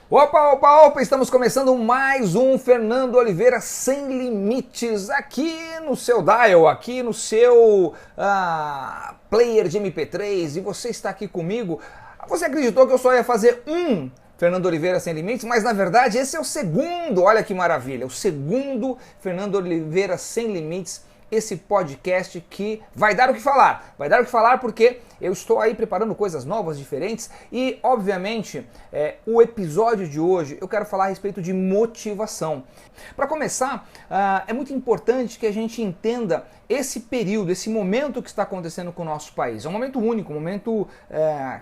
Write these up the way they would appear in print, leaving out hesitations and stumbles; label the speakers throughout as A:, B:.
A: Opa, opa, opa! Estamos começando mais um Fernando Oliveira Sem Limites aqui no seu dial, aqui no seu player de MP3 e você está aqui comigo. Você acreditou que eu só ia fazer um Fernando Oliveira Sem Limites, mas na verdade esse é o segundo, olha que maravilha, o segundo Fernando Oliveira Sem Limites, esse podcast que vai dar o que falar. Vai dar o que falar porque eu estou aí preparando coisas novas, diferentes e, obviamente, o episódio de hoje eu quero falar a respeito de motivação. Para começar, é muito importante que a gente entenda esse período, esse momento que está acontecendo com o nosso país. É um momento único, um momento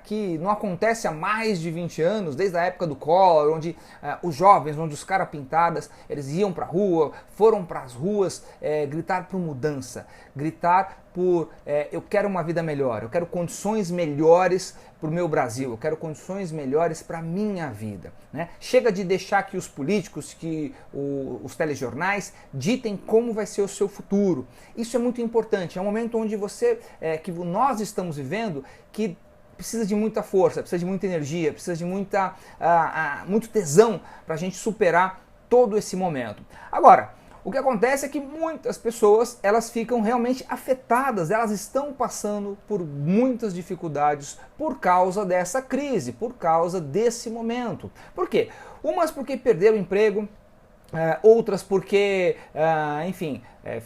A: que não acontece há mais de 20 anos, desde a época do Collor, onde os jovens, onde os caras pintadas, eles iam para a rua, foram para as ruas gritar por mudança, gritar por eu quero uma vida melhor, eu quero condições melhores para o meu Brasil, eu quero condições melhores para a minha vida. Né? Chega de deixar que os políticos, que os telejornais ditem como vai ser o seu futuro. Isso é muito importante, é um momento onde que nós estamos vivendo, que precisa de muita força, precisa de muita energia, precisa de muito tesão para a gente superar todo esse momento. Agora, o que acontece é que muitas pessoas, elas ficam realmente afetadas, elas estão passando por muitas dificuldades por causa dessa crise, por causa desse momento. Por quê? Umas porque perderam o emprego, outras porque,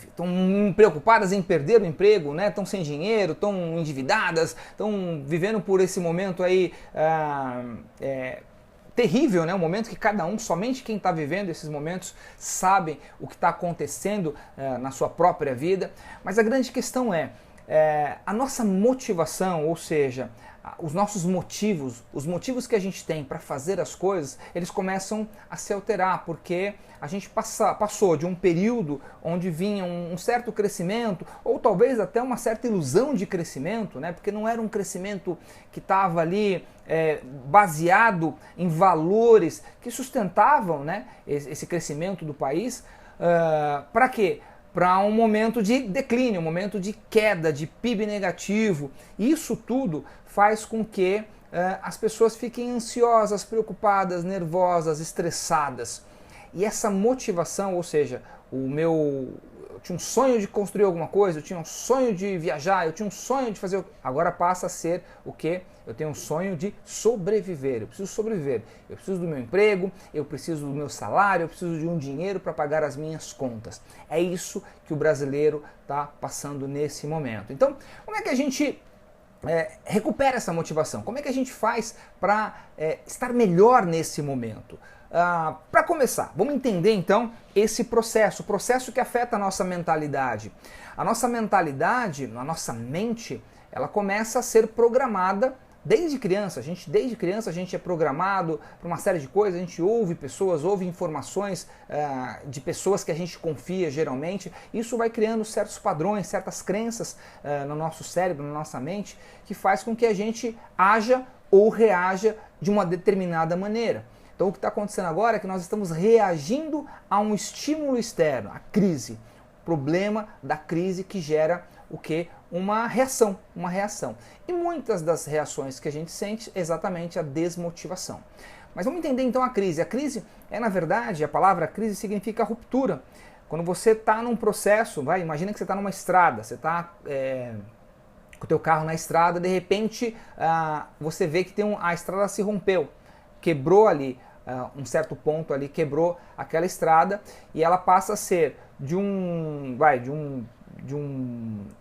A: estão preocupadas em perder o emprego, né? Estão sem dinheiro, estão endividadas, estão vivendo por esse momento aí terrível, né? Um momento que cada um, somente quem está vivendo esses momentos, sabe o que está acontecendo na sua própria vida. Mas a grande questão é a nossa motivação, ou seja, os nossos motivos, os motivos que a gente tem para fazer as coisas, eles começam a se alterar, porque a gente passou de um período onde vinha um certo crescimento, ou talvez até uma certa ilusão de crescimento, né? Porque não era um crescimento que estava ali baseado em valores que sustentavam, né, esse crescimento do país. Para quê? Para um momento de declínio, um momento de queda, de PIB negativo. Isso tudo faz com que as pessoas fiquem ansiosas, preocupadas, nervosas, estressadas. E essa motivação, ou seja, eu tinha um sonho de construir alguma coisa, eu tinha um sonho de viajar, eu tinha um sonho de fazer... Agora passa a ser o quê? Eu tenho um sonho de sobreviver, eu preciso sobreviver. Eu preciso do meu emprego, eu preciso do meu salário, eu preciso de um dinheiro para pagar as minhas contas. É isso que o brasileiro está passando nesse momento. Então, como é que a gente recupera essa motivação? Como é que a gente faz para estar melhor nesse momento? Para começar, vamos entender então esse processo, o processo que afeta a nossa mentalidade. A nossa mentalidade, a nossa mente, ela começa a ser programada desde criança. Desde criança a gente é programado para uma série de coisas, a gente ouve pessoas, ouve informações de pessoas que a gente confia geralmente. Isso vai criando certos padrões, certas crenças no nosso cérebro, na nossa mente, que faz com que a gente haja ou reaja de uma determinada maneira. Então o que está acontecendo agora é que nós estamos reagindo a um estímulo externo, a crise, o problema da crise que gera o quê? Uma reação. E muitas das reações que a gente sente é exatamente a desmotivação. Mas vamos entender então a crise. A crise na verdade, a palavra crise significa ruptura. Quando você está num processo, imagina que você está numa estrada, você está com o teu carro na estrada, de repente você vê que a estrada se rompeu, quebrou ali, um certo ponto ali, quebrou aquela estrada e ela passa a ser de um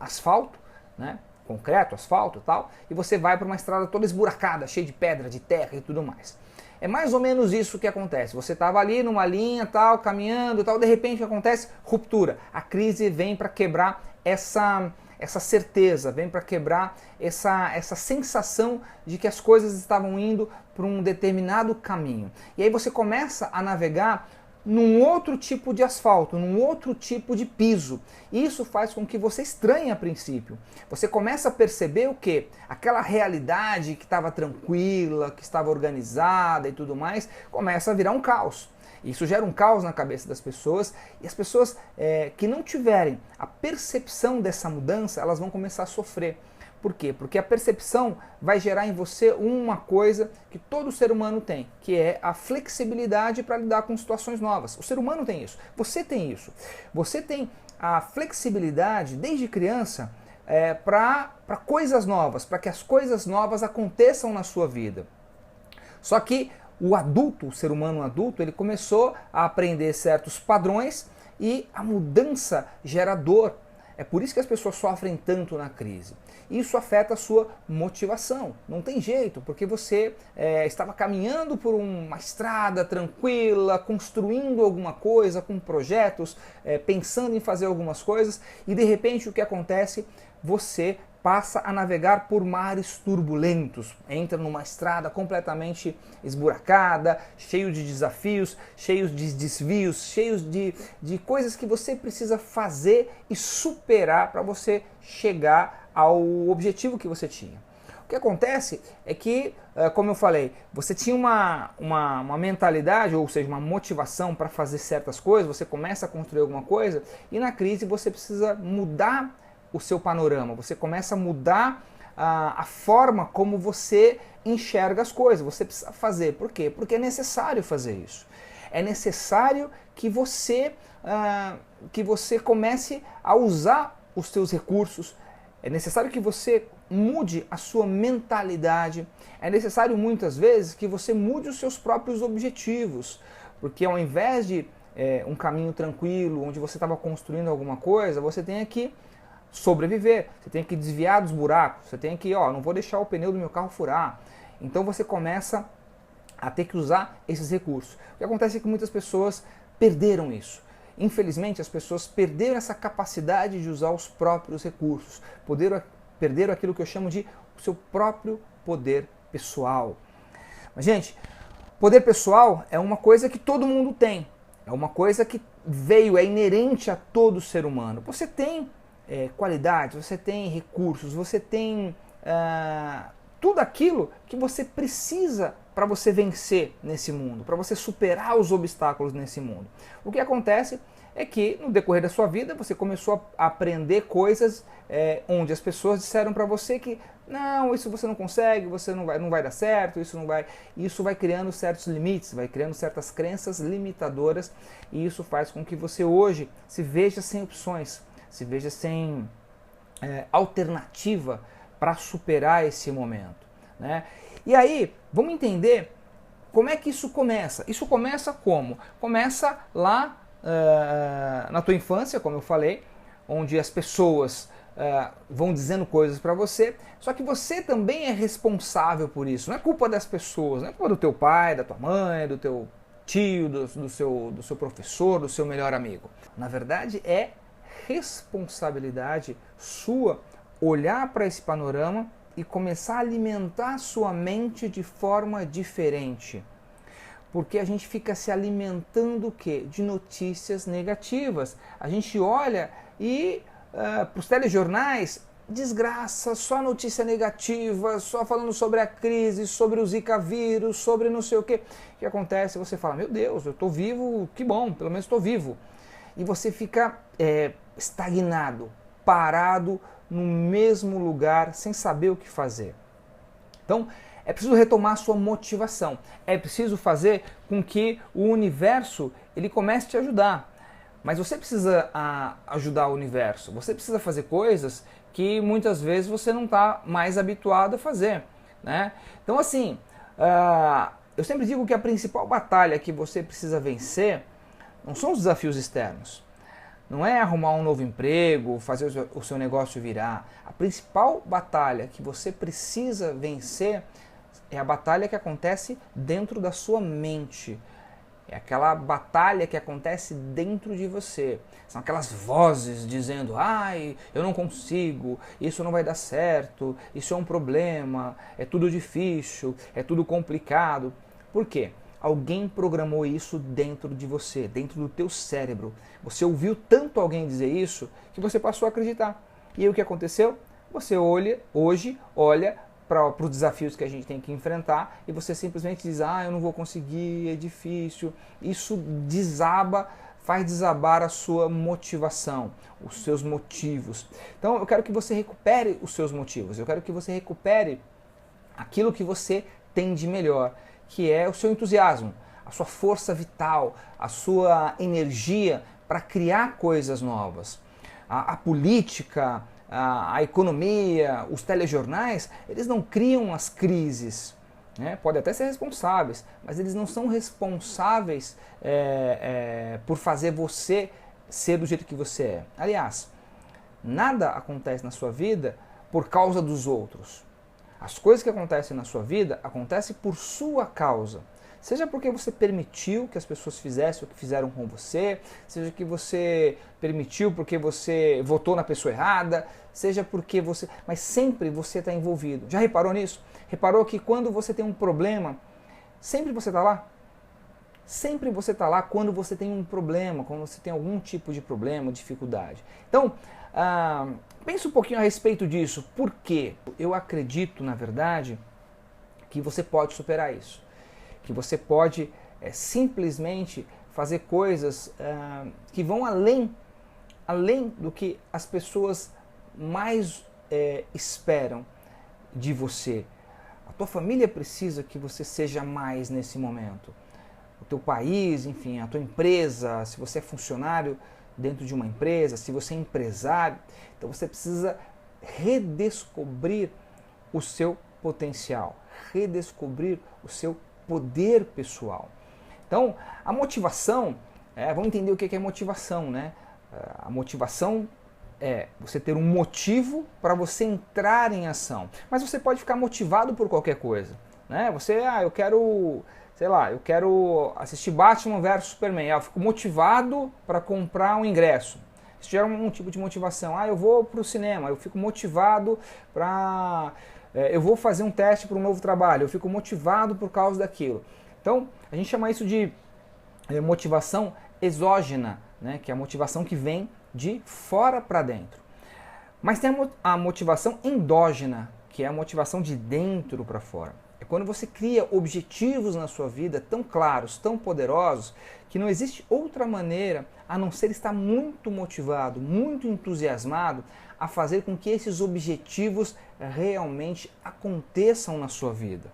A: asfalto, né, concreto, asfalto e tal, e você vai para uma estrada toda esburacada, cheia de pedra, de terra e tudo mais. É mais ou menos isso que acontece. Você estava ali numa linha, tal, caminhando, tal, de repente o que acontece? Ruptura. A crise vem para quebrar essa certeza, vem para quebrar essa sensação de que as coisas estavam indo para um determinado caminho. E aí você começa a navegar num outro tipo de asfalto, num outro tipo de piso. Isso faz com que você estranhe a princípio. Você começa a perceber o quê? Aquela realidade que estava tranquila, que estava organizada e tudo mais, começa a virar um caos. Isso gera um caos na cabeça das pessoas e as pessoas que não tiverem a percepção dessa mudança, elas vão começar a sofrer. Por quê? Porque a percepção vai gerar em você uma coisa que todo ser humano tem, que é a flexibilidade para lidar com situações novas. O ser humano tem isso, você tem isso. Você tem a flexibilidade desde criança para coisas novas, para que as coisas novas aconteçam na sua vida. Só que o adulto, o ser humano adulto, ele começou a aprender certos padrões e a mudança gera dor. É por isso que as pessoas sofrem tanto na crise. Isso afeta a sua motivação. Não tem jeito, porque você estava caminhando por uma estrada tranquila, construindo alguma coisa, com projetos, pensando em fazer algumas coisas, e de repente o que acontece? Você passa a navegar por mares turbulentos, entra numa estrada completamente esburacada, cheio de desafios, cheios de desvios, cheios de coisas que você precisa fazer e superar para você chegar ao objetivo que você tinha. O que acontece é que, como eu falei, você tinha uma mentalidade, ou seja, uma motivação para fazer certas coisas, você começa a construir alguma coisa e na crise você precisa mudar o seu panorama, você começa a mudar a forma como você enxerga as coisas, você precisa fazer. Por quê? Porque é necessário fazer isso. É necessário que você comece a usar os seus recursos, é necessário que você mude a sua mentalidade, é necessário muitas vezes que você mude os seus próprios objetivos, porque ao invés de um caminho tranquilo, onde você estava construindo alguma coisa, você tem que sobreviver, você tem que desviar dos buracos, você tem que, não vou deixar o pneu do meu carro furar. Então você começa a ter que usar esses recursos. O que acontece é que muitas pessoas perderam isso. Infelizmente, as pessoas perderam essa capacidade de usar os próprios recursos, perderam aquilo que eu chamo de o seu próprio poder pessoal. Mas, gente, poder pessoal é uma coisa que todo mundo tem, é uma coisa que é inerente a todo ser humano. Você tem qualidades, você tem recursos, você tem tudo aquilo que você precisa para você vencer nesse mundo, para você superar os obstáculos nesse mundo. O que acontece é que no decorrer da sua vida você começou a aprender coisas onde as pessoas disseram para você que não, isso você não consegue, você não vai dar certo, isso vai criando certos limites, vai criando certas crenças limitadoras, e isso faz com que você hoje se veja sem opções, se veja sem alternativa para superar esse momento, né? E aí, vamos entender como é que isso começa. Isso começa como? Começa lá na tua infância, como eu falei, onde as pessoas vão dizendo coisas para você, só que você também é responsável por isso. Não é culpa das pessoas, não é culpa do teu pai, da tua mãe, do teu tio, do seu professor, do seu melhor amigo. Na verdade, é responsabilidade sua olhar para esse panorama e começar a alimentar sua mente de forma diferente. Porque a gente fica se alimentando o quê? De notícias negativas. A gente olha e para os telejornais, desgraça, só notícia negativa, só falando sobre a crise, sobre o Zika vírus, sobre não sei o quê. O que acontece? Você fala, meu Deus, eu estou vivo, que bom, pelo menos estou vivo. E você fica estagnado, parado no mesmo lugar, sem saber o que fazer. Então, é preciso retomar a sua motivação. É preciso fazer com que o universo ele comece a te ajudar. Mas você precisa ajudar o universo. Você precisa fazer coisas que muitas vezes você não está mais habituado a fazer, né? Então, assim, eu sempre digo que a principal batalha que você precisa vencer não são os desafios externos. Não é arrumar um novo emprego, fazer o seu negócio virar. A principal batalha que você precisa vencer é a batalha que acontece dentro da sua mente. É aquela batalha que acontece dentro de você. São aquelas vozes dizendo, ai, eu não consigo, isso não vai dar certo, isso é um problema, é tudo difícil, é tudo complicado. Por quê? Alguém programou isso dentro de você, dentro do teu cérebro. Você ouviu tanto alguém dizer isso que você passou a acreditar. E aí o que aconteceu? Você hoje olha para os desafios que a gente tem que enfrentar e você simplesmente diz, eu não vou conseguir, é difícil. Isso desaba, faz desabar a sua motivação, os seus motivos. Então eu quero que você recupere os seus motivos, eu quero que você recupere aquilo que você tem de melhor, que é o seu entusiasmo, a sua força vital, a sua energia para criar coisas novas. A política, a economia, os telejornais, eles não criam as crises, né? Podem até ser responsáveis, mas eles não são responsáveis por fazer você ser do jeito que você é. Aliás, nada acontece na sua vida por causa dos outros. As coisas que acontecem na sua vida acontecem por sua causa. Seja porque você permitiu que as pessoas fizessem o que fizeram com você, seja que você permitiu porque você votou na pessoa errada, seja porque você... Mas sempre você está envolvido. Já reparou nisso? Reparou que quando você tem um problema, sempre você está lá? Sempre você está lá quando você tem um problema, quando você tem algum tipo de problema, dificuldade. Então, pense um pouquinho a respeito disso. Por quê? Eu acredito, na verdade, que você pode superar isso. Que você pode simplesmente fazer coisas que vão além do que as pessoas mais esperam de você. A tua família precisa que você seja mais nesse momento. O teu país, enfim, a tua empresa, se você é funcionário dentro de uma empresa, se você é empresário, então você precisa redescobrir o seu potencial, redescobrir o seu poder pessoal. Então, a motivação, vamos entender o que é motivação, né? A motivação é você ter um motivo para você entrar em ação. Mas você pode ficar motivado por qualquer coisa, né? Você, eu quero, sei lá, eu quero assistir Batman vs Superman. Eu fico motivado para comprar um ingresso. Isso gera um tipo de motivação. Eu vou para o cinema, eu fico motivado para... eu vou fazer um teste para um novo trabalho, eu fico motivado por causa daquilo. Então, a gente chama isso de motivação exógena, né? Que é a motivação que vem de fora para dentro. Mas tem a motivação endógena, que é a motivação de dentro para fora. É quando você cria objetivos na sua vida tão claros, tão poderosos, que não existe outra maneira a não ser estar muito motivado, muito entusiasmado a fazer com que esses objetivos realmente aconteçam na sua vida.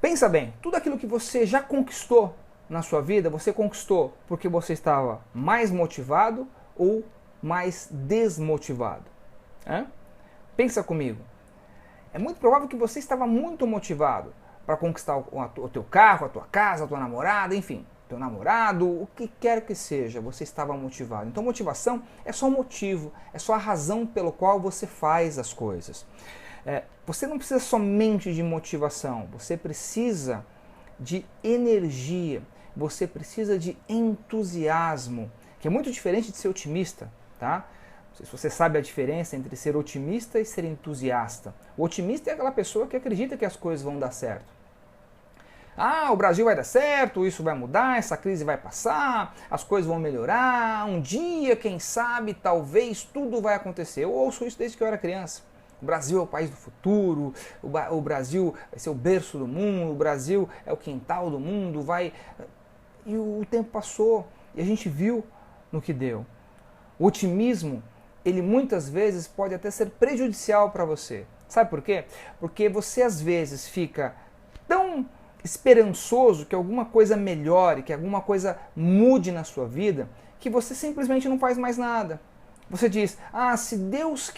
A: Pensa bem, tudo aquilo que você já conquistou na sua vida, você conquistou porque você estava mais motivado ou mais desmotivado? Pensa comigo. É muito provável que você estava muito motivado para conquistar o teu carro, a tua casa, a tua namorada, enfim, teu namorado, o que quer que seja, você estava motivado. Então motivação é só um motivo, é só a razão pelo qual você faz as coisas. Você não precisa somente de motivação, você precisa de energia, você precisa de entusiasmo, que é muito diferente de ser otimista, tá? Não sei se você sabe a diferença entre ser otimista e ser entusiasta. O otimista é aquela pessoa que acredita que as coisas vão dar certo. O Brasil vai dar certo, isso vai mudar, essa crise vai passar, as coisas vão melhorar, um dia, quem sabe, talvez, tudo vai acontecer. Eu ouço isso desde que eu era criança. O Brasil é o país do futuro, o Brasil vai ser o berço do mundo, o Brasil é o quintal do mundo, E o tempo passou e a gente viu no que deu. O otimismo, ele muitas vezes pode até ser prejudicial para você. Sabe por quê? Porque você às vezes fica tão esperançoso que alguma coisa melhore, que alguma coisa mude na sua vida, que você simplesmente não faz mais nada. Você diz, se Deus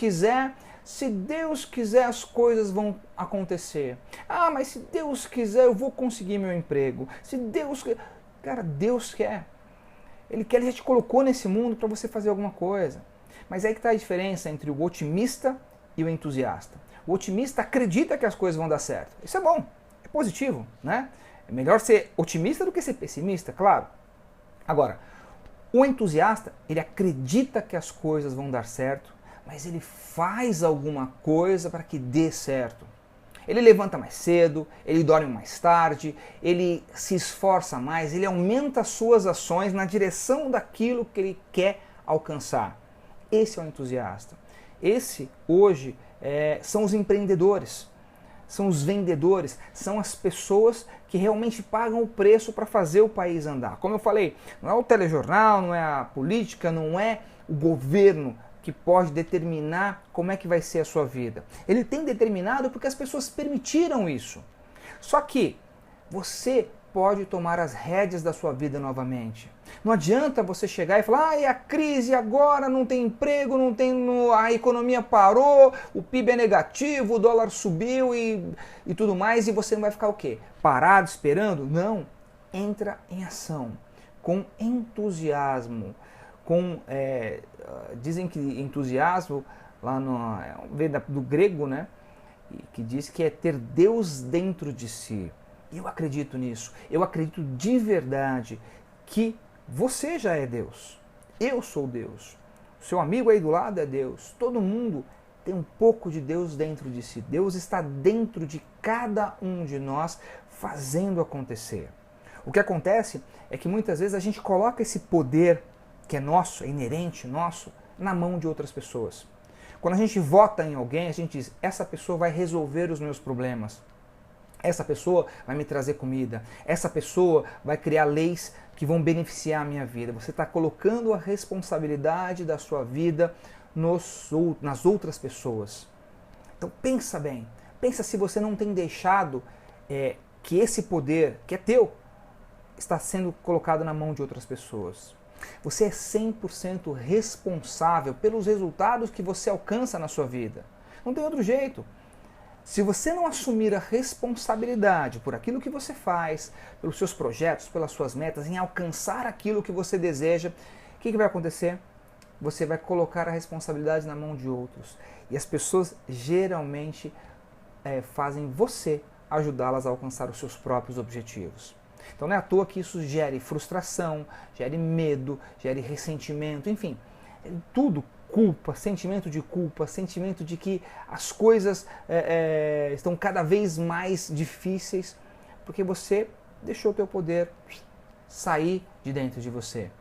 A: quiser as coisas vão acontecer. Mas se Deus quiser eu vou conseguir meu emprego. Se Deus... Cara, Deus quer. Ele já te colocou nesse mundo para você fazer alguma coisa. Mas aí que está a diferença entre o otimista e o entusiasta. O otimista acredita que as coisas vão dar certo. Isso é bom, é positivo, né? É melhor ser otimista do que ser pessimista, claro. Agora, o entusiasta, ele acredita que as coisas vão dar certo, mas ele faz alguma coisa para que dê certo. Ele levanta mais cedo, ele dorme mais tarde, ele se esforça mais, ele aumenta as suas ações na direção daquilo que ele quer alcançar. Esse é o entusiasta. Esse, hoje, são os empreendedores. são os vendedores, são as pessoas que realmente pagam o preço para fazer o país andar. Como eu falei, não é o telejornal, não é a política, não é o governo que pode determinar como é que vai ser a sua vida. Ele tem determinado porque as pessoas permitiram isso. Só que você pode tomar as rédeas da sua vida novamente. Não adianta você chegar e falar, a crise agora, não tem emprego, não tem, a economia parou, o PIB é negativo, o dólar subiu e tudo mais, e você não vai ficar o quê? Parado, esperando? Não. Entra em ação, com entusiasmo, dizem que entusiasmo, lá vem do grego, né? Que diz que é ter Deus dentro de si. Eu acredito nisso. Eu acredito de verdade que você já é Deus. Eu sou Deus. O seu amigo aí do lado é Deus. Todo mundo tem um pouco de Deus dentro de si. Deus está dentro de cada um de nós fazendo acontecer. O que acontece é que muitas vezes a gente coloca esse poder que é nosso, é inerente nosso, na mão de outras pessoas. Quando a gente vota em alguém, a gente diz, essa pessoa vai resolver os meus problemas. Essa pessoa vai me trazer comida. Essa pessoa vai criar leis que vão beneficiar a minha vida. Você está colocando a responsabilidade da sua vida nas outras pessoas. Então pensa bem. Pensa se você não tem deixado que esse poder, que é teu, está sendo colocado na mão de outras pessoas. Você é 100% responsável pelos resultados que você alcança na sua vida. Não tem outro jeito. Se você não assumir a responsabilidade por aquilo que você faz, pelos seus projetos, pelas suas metas, em alcançar aquilo que você deseja, o que vai acontecer? Você vai colocar a responsabilidade na mão de outros. E as pessoas geralmente fazem você ajudá-las a alcançar os seus próprios objetivos. Então não é à toa que isso gere frustração, gere medo, gere ressentimento, enfim, tudo. Culpa, sentimento de que as coisas estão cada vez mais difíceis porque você deixou o teu poder sair de dentro de você.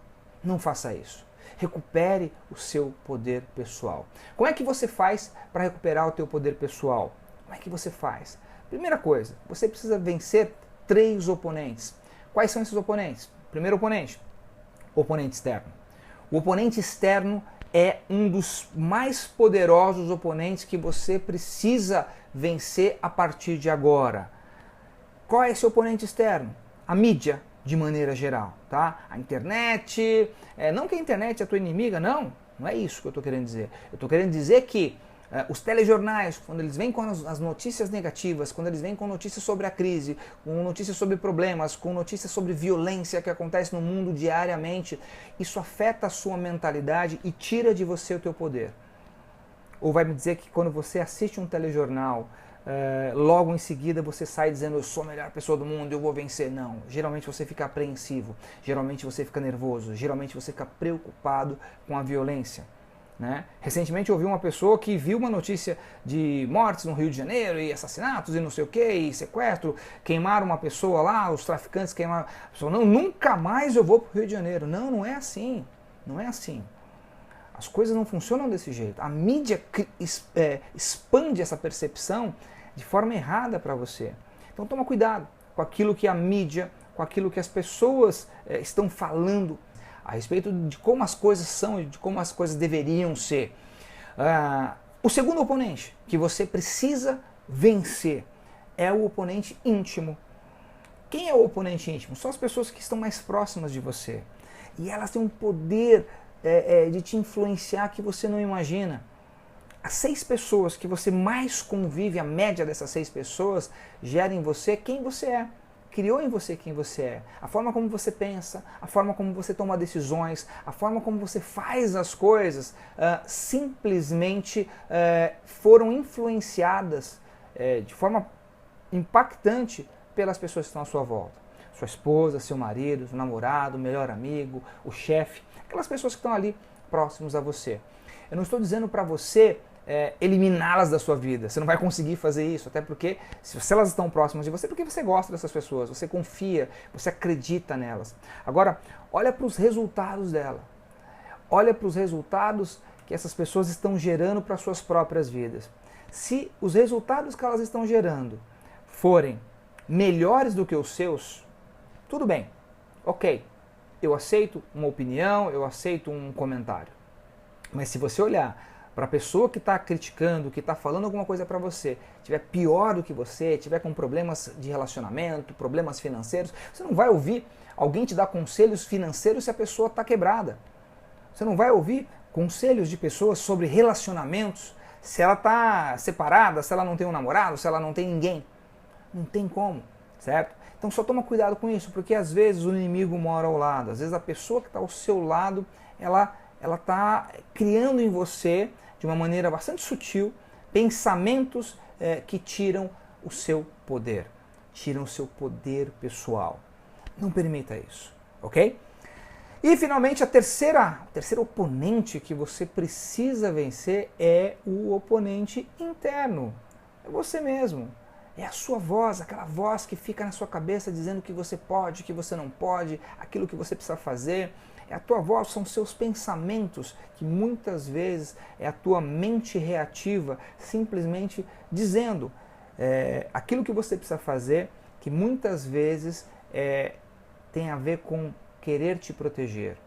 A: Não faça isso. Recupere o seu poder pessoal. Como é que você faz para recuperar o teu poder pessoal? Como é que você faz? Primeira coisa, você precisa vencer 3 oponentes. Quais são esses oponentes? Primeiro oponente, o oponente externo. O oponente externo é um dos mais poderosos oponentes que você precisa vencer a partir de agora. Qual é esse oponente externo? A mídia, de maneira geral, tá? A internet, não que a internet é a tua inimiga, não é isso que eu estou querendo dizer. Eu estou querendo dizer que os telejornais, quando eles vêm com as notícias negativas, quando eles vêm com notícias sobre a crise, com notícias sobre problemas, com notícias sobre violência que acontece no mundo diariamente, isso afeta a sua mentalidade e tira de você o teu poder. Ou vai me dizer que quando você assiste um telejornal, logo em seguida você sai dizendo, eu sou a melhor pessoa do mundo, eu vou vencer. Não, geralmente você fica apreensivo, geralmente você fica nervoso, geralmente você fica preocupado com a violência. Né? Recentemente eu ouvi uma pessoa que viu uma notícia de mortes no Rio de Janeiro e assassinatos e não sei o que, e sequestro, queimaram uma pessoa lá, os traficantes queimaram a pessoa. Não, nunca mais eu vou para o Rio de Janeiro. Não, não é assim. Não é assim. As coisas não funcionam desse jeito. A mídia expande essa percepção de forma errada para você. Então toma cuidado com aquilo que a mídia, com aquilo que as pessoas estão falando a respeito de como as coisas são e de como as coisas deveriam ser. O segundo oponente que você precisa vencer é o oponente íntimo. Quem é o oponente íntimo? São as pessoas que estão mais próximas de você. E elas têm um poder de te influenciar que você não imagina. As 6 pessoas que você mais convive, a média dessas 6 pessoas, gera em você quem você é. Criou em você quem você é, a forma como você pensa, a forma como você toma decisões, a forma como você faz as coisas, simplesmente foram influenciadas de forma impactante pelas pessoas que estão à sua volta. Sua esposa, seu marido, seu namorado, melhor amigo, o chefe, aquelas pessoas que estão ali próximos a você. Eu não estou dizendo para você eliminá-las da sua vida. Você não vai conseguir fazer isso, até porque se elas estão próximas de você, porque você gosta dessas pessoas, você confia, você acredita nelas. Agora, olha para os resultados dela. Olha para os resultados que essas pessoas estão gerando para suas próprias vidas. Se os resultados que elas estão gerando forem melhores do que os seus, tudo bem, ok, eu aceito uma opinião, eu aceito um comentário. Mas se você olhar para a pessoa que está criticando, que está falando alguma coisa para você, tiver pior do que você, tiver com problemas de relacionamento, problemas financeiros, você não vai ouvir alguém te dar conselhos financeiros se a pessoa está quebrada. Você não vai ouvir conselhos de pessoas sobre relacionamentos se ela está separada, se ela não tem um namorado, se ela não tem ninguém. Não tem como, certo? Então só toma cuidado com isso, porque às vezes o inimigo mora ao lado, às vezes a pessoa que está ao seu lado, ela está criando em você, de uma maneira bastante sutil, pensamentos que tiram o seu poder, tiram o seu poder pessoal. Não permita isso, ok? E finalmente o terceiro oponente que você precisa vencer é o oponente interno, é você mesmo. É a sua voz, aquela voz que fica na sua cabeça dizendo que você pode, que você não pode, aquilo que você precisa fazer. É a tua voz, são seus pensamentos, que muitas vezes é a tua mente reativa, simplesmente dizendo aquilo que você precisa fazer, que muitas vezes tem a ver com querer te proteger.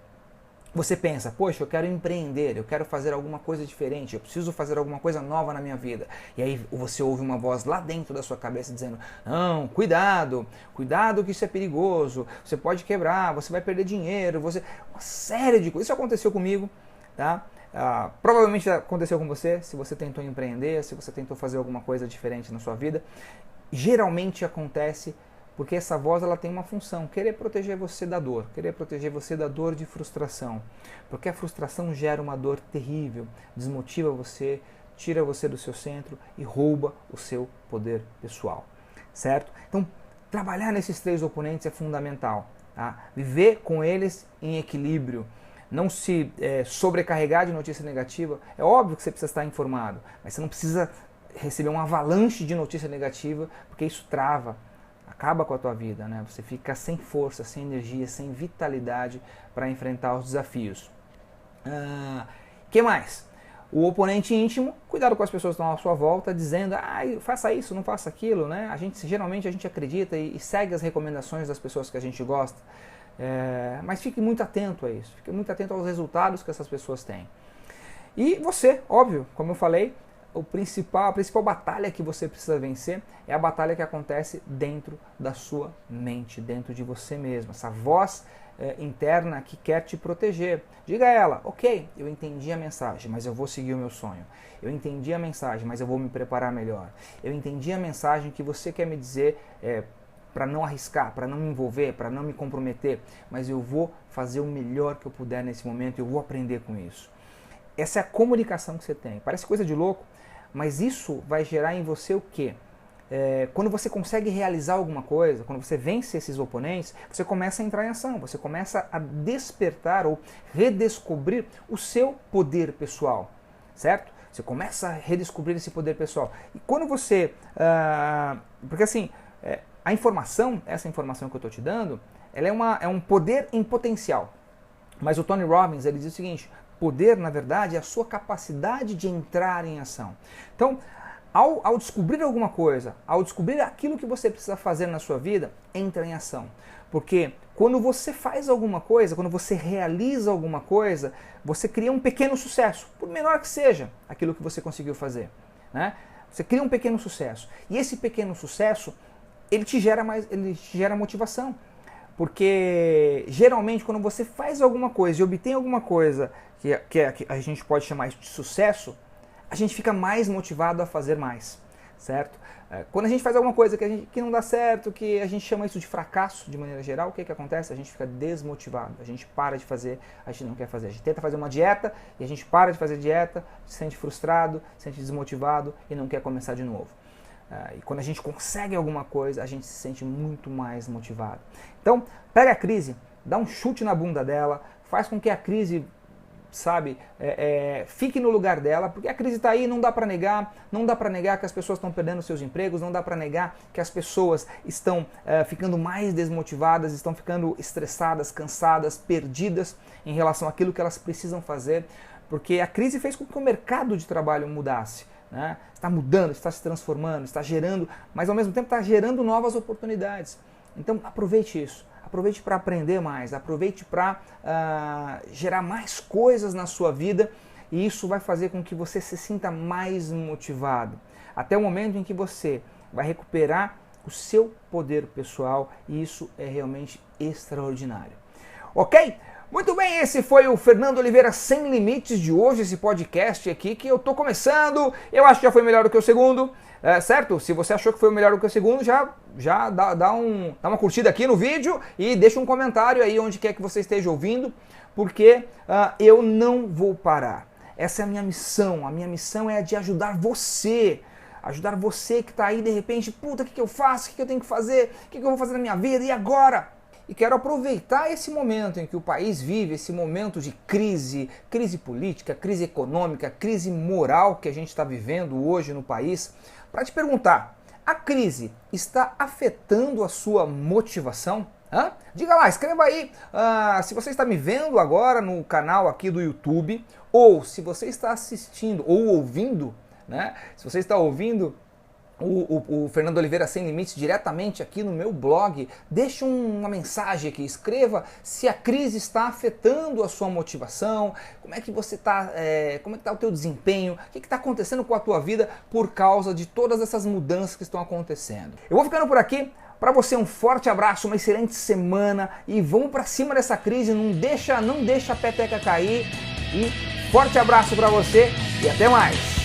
A: Você pensa, poxa, eu quero empreender, eu quero fazer alguma coisa diferente, eu preciso fazer alguma coisa nova na minha vida. E aí você ouve uma voz lá dentro da sua cabeça dizendo, não, cuidado, cuidado que isso é perigoso, você pode quebrar, você vai perder dinheiro, uma série de coisas. Isso aconteceu comigo, tá? Provavelmente aconteceu com você, se você tentou empreender, se você tentou fazer alguma coisa diferente na sua vida. Geralmente acontece porque essa voz ela tem uma função, querer proteger você da dor, querer proteger você da dor de frustração. Porque a frustração gera uma dor terrível, desmotiva você, tira você do seu centro e rouba o seu poder pessoal, certo? Então, trabalhar nesses três oponentes é fundamental, tá? Viver com eles em equilíbrio, não se sobrecarregar de notícia negativa. É óbvio que você precisa estar informado, mas você não precisa receber uma avalanche de notícia negativa, porque isso trava, acaba com a tua vida, né? Você fica sem força, sem energia, sem vitalidade para enfrentar os desafios. Que mais? O oponente íntimo, cuidado com as pessoas que estão à sua volta, dizendo, faça isso, não faça aquilo, né? Geralmente a gente acredita e segue as recomendações das pessoas que a gente gosta, mas fique muito atento a isso, fique muito atento aos resultados que essas pessoas têm. E você, óbvio, como eu falei, a principal batalha que você precisa vencer é a batalha que acontece dentro da sua mente, dentro de você mesmo. Essa voz interna que quer te proteger. Diga a ela, ok, eu entendi a mensagem, mas eu vou seguir o meu sonho. Eu entendi a mensagem, mas eu vou me preparar melhor. Eu entendi a mensagem que você quer me dizer para não arriscar, para não me envolver, para não me comprometer, mas eu vou fazer o melhor que eu puder nesse momento e eu vou aprender com isso. Essa é a comunicação que você tem. Parece coisa de louco, mas isso vai gerar em você o quê? Quando você consegue realizar alguma coisa, quando você vence esses oponentes, você começa a entrar em ação, você começa a despertar ou redescobrir o seu poder pessoal, certo? Você começa a redescobrir esse poder pessoal. E quando você... porque assim, a informação, essa informação que eu estou te dando, ela é um poder em potencial. Mas o Tony Robbins, ele diz o seguinte, poder, na verdade, é a sua capacidade de entrar em ação. Então, ao descobrir alguma coisa, ao descobrir aquilo que você precisa fazer na sua vida, entra em ação. Porque quando você faz alguma coisa, quando você realiza alguma coisa, você cria um pequeno sucesso, por menor que seja aquilo que você conseguiu fazer, né? Você cria um pequeno sucesso. E esse pequeno sucesso, ele te gera motivação. Porque geralmente quando você faz alguma coisa e obtém alguma coisa que a gente pode chamar de sucesso, a gente fica mais motivado a fazer mais, certo? Quando a gente faz alguma coisa que não dá certo, que a gente chama isso de fracasso de maneira geral, o que acontece? A gente fica desmotivado, a gente para de fazer, a gente não quer fazer. A gente tenta fazer uma dieta e a gente para de fazer dieta, se sente frustrado, se sente desmotivado e não quer começar de novo. E quando a gente consegue alguma coisa, a gente se sente muito mais motivado. Então, pega a crise, dá um chute na bunda dela, faz com que a crise, fique no lugar dela, porque a crise está aí, não dá para negar que as pessoas estão perdendo seus empregos, não dá para negar que as pessoas estão ficando mais desmotivadas, estão ficando estressadas, cansadas, perdidas em relação àquilo que elas precisam fazer, porque a crise fez com que o mercado de trabalho mudasse. né? Está mudando, está se transformando, está gerando, mas ao mesmo tempo está gerando novas oportunidades. Então aproveite isso, aproveite para aprender mais, aproveite para gerar mais coisas na sua vida, e isso vai fazer com que você se sinta mais motivado, até o momento em que você vai recuperar o seu poder pessoal, e isso é realmente extraordinário. Ok? Muito bem, esse foi o Fernando Oliveira Sem Limites de hoje, esse podcast aqui que eu tô começando. Eu acho que já foi melhor do que o segundo, certo? Se você achou que foi melhor do que o segundo, já dá uma curtida aqui no vídeo e deixa um comentário aí onde quer que você esteja ouvindo, porque eu não vou parar. Essa é a minha missão é a de ajudar você que está aí de repente, puta, o que eu faço, o que eu tenho que fazer, o que eu vou fazer na minha vida, e agora? E quero aproveitar esse momento em que o país vive, esse momento de crise política, crise econômica, crise moral que a gente está vivendo hoje no país, para te perguntar, a crise está afetando a sua motivação? Diga lá, escreva aí se você está me vendo agora no canal aqui do YouTube, ou se você está assistindo ou ouvindo, né? Se você está ouvindo o Fernando Oliveira Sem Limites diretamente aqui no meu blog, deixe uma mensagem aqui, escreva se a crise está afetando a sua motivação, como é que você está, como é que está o teu desempenho, o que está acontecendo com a tua vida por causa de todas essas mudanças que estão acontecendo. Eu vou ficando por aqui. Para você um forte abraço, uma excelente semana e vamos para cima dessa crise, não deixa a peteca cair, e forte abraço para você e até mais.